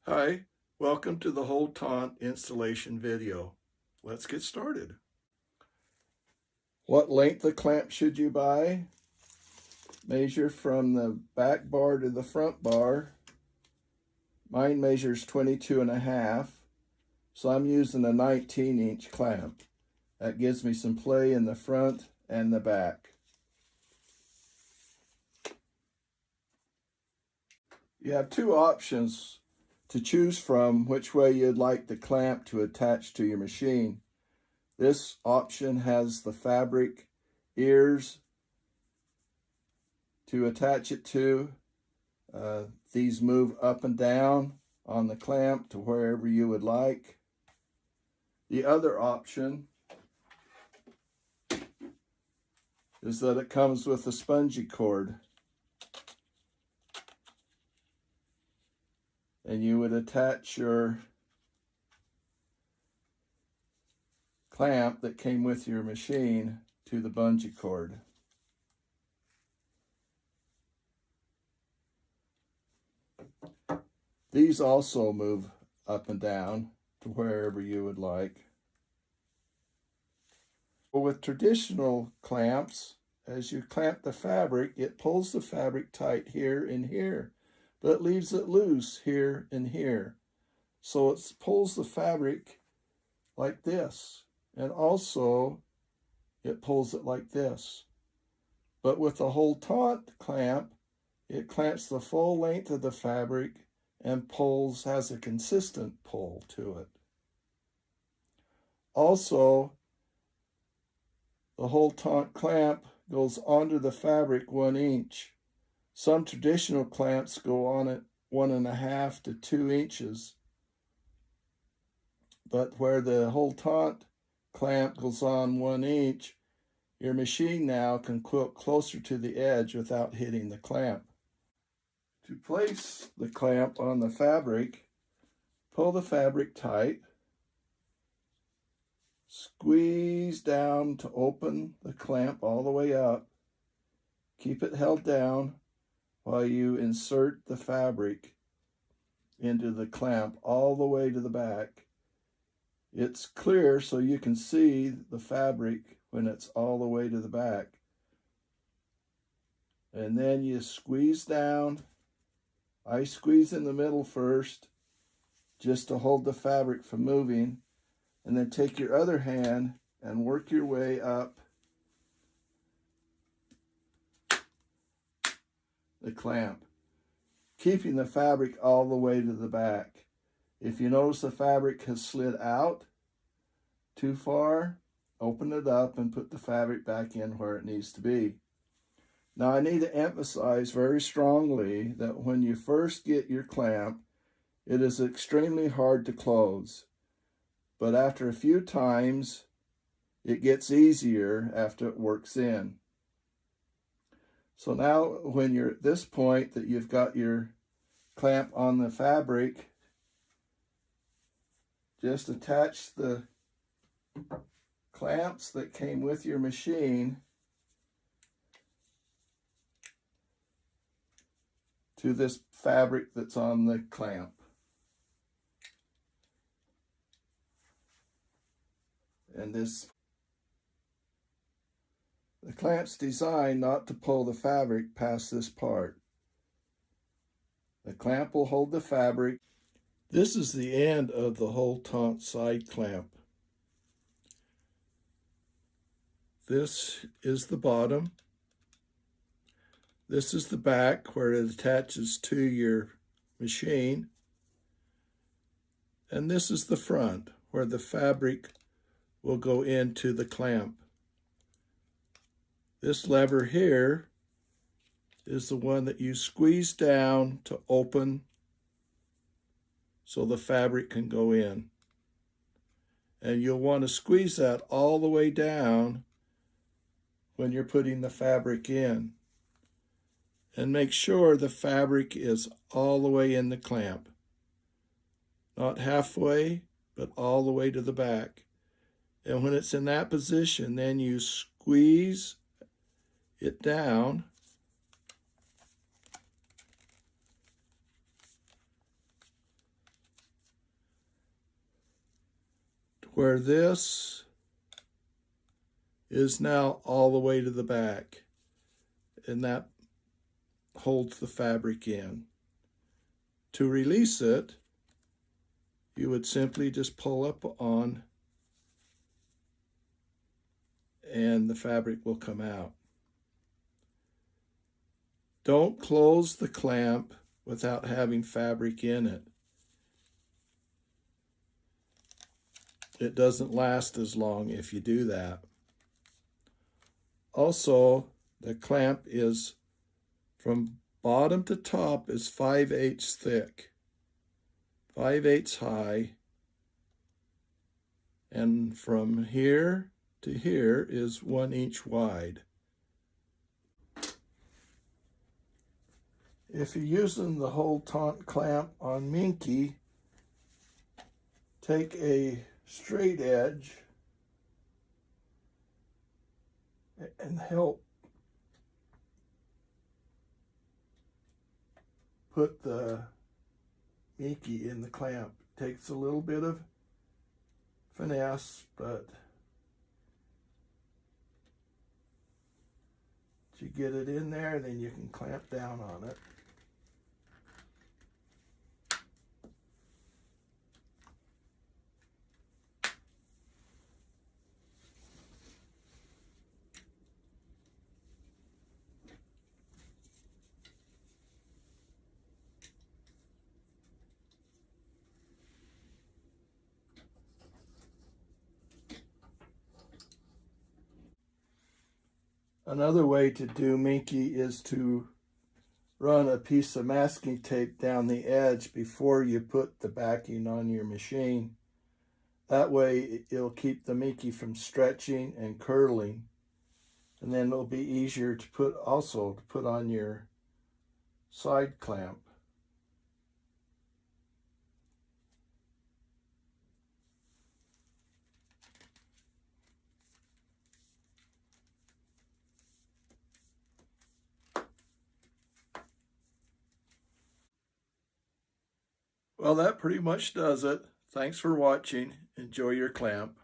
Hi, welcome to the Hold Taut installation video. Let's get started. What length of clamp should you buy? Measure from the back bar to the front bar. Mine measures 22.5, so I'm using a 19-inch clamp. That gives me some play in the front and the back. You have two options to choose from which way you'd like the clamp to attach to your machine. This option has the fabric ears to attach it to. These move up and down on the clamp to wherever you would like. The other option is that it comes with a spongy cord. And you would attach your clamp that came with your machine to the bungee cord. These also move up and down to wherever you would like. With traditional clamps, as you clamp the fabric, it pulls the fabric tight here and here, but it leaves it loose here and here. So it pulls the fabric like this, and also it pulls it like this. But with the Hold Taut clamp, it clamps the full length of the fabric and has a consistent pull to it. Also, the Hold Taut clamp goes onto the fabric 1 inch. Some traditional clamps go on it 1.5 to 2 inches. But where the Hold Taut clamp goes on 1 inch, your machine now can quilt closer to the edge without hitting the clamp. To place the clamp on the fabric, pull the fabric tight, squeeze down to open the clamp all the way up. Keep it held down while you insert the fabric into the clamp all the way to the back. It's clear so you can see the fabric when it's all the way to the back. And then you squeeze down. I squeeze in the middle first, just to hold the fabric from moving, and then take your other hand and work your way up the clamp, keeping the fabric all the way to the back. If you notice the fabric has slid out too far, open it up and put the fabric back in where it needs to be. Now, I need to emphasize very strongly that when you first get your clamp, it is extremely hard to close. But after a few times, it gets easier after it works in. So now when you're at this point that you've got your clamp on the fabric, just attach the clamps that came with your machine to this fabric that's on the clamp. And the clamp's designed not to pull the fabric past this part. The clamp will hold the fabric. This is the end of the Hold Taut side clamp. This is the bottom. This is the back where it attaches to your machine. And this is the front where the fabric will go into the clamp. This lever here is the one that you squeeze down to open so the fabric can go in. And you'll want to squeeze that all the way down when you're putting the fabric in. And make sure the fabric is all the way in the clamp. Not halfway, but all the way to the back. And when it's in that position, then you squeeze it down where this is now all the way to the back, and that holds the fabric in. To release it, you would simply just pull up on and the fabric will come out. Don't close the clamp without having fabric in it. It doesn't last as long if you do that. Also, the clamp is from bottom to top is 5/8 thick, 5/8 high, and from here to here is 1 inch wide. If you're using the Hold Taut clamp on Minky, take a straight edge and help put the Minky in the clamp. Takes a little bit of finesse, but you get it in there, then you can clamp down on it. Another way to do Minky is to run a piece of masking tape down the edge before you put the backing on your machine. That way it'll keep the Minky from stretching and curling, and then it'll be easier to put on your side clamp. Well, that pretty much does it. Thanks for watching. Enjoy your clamp.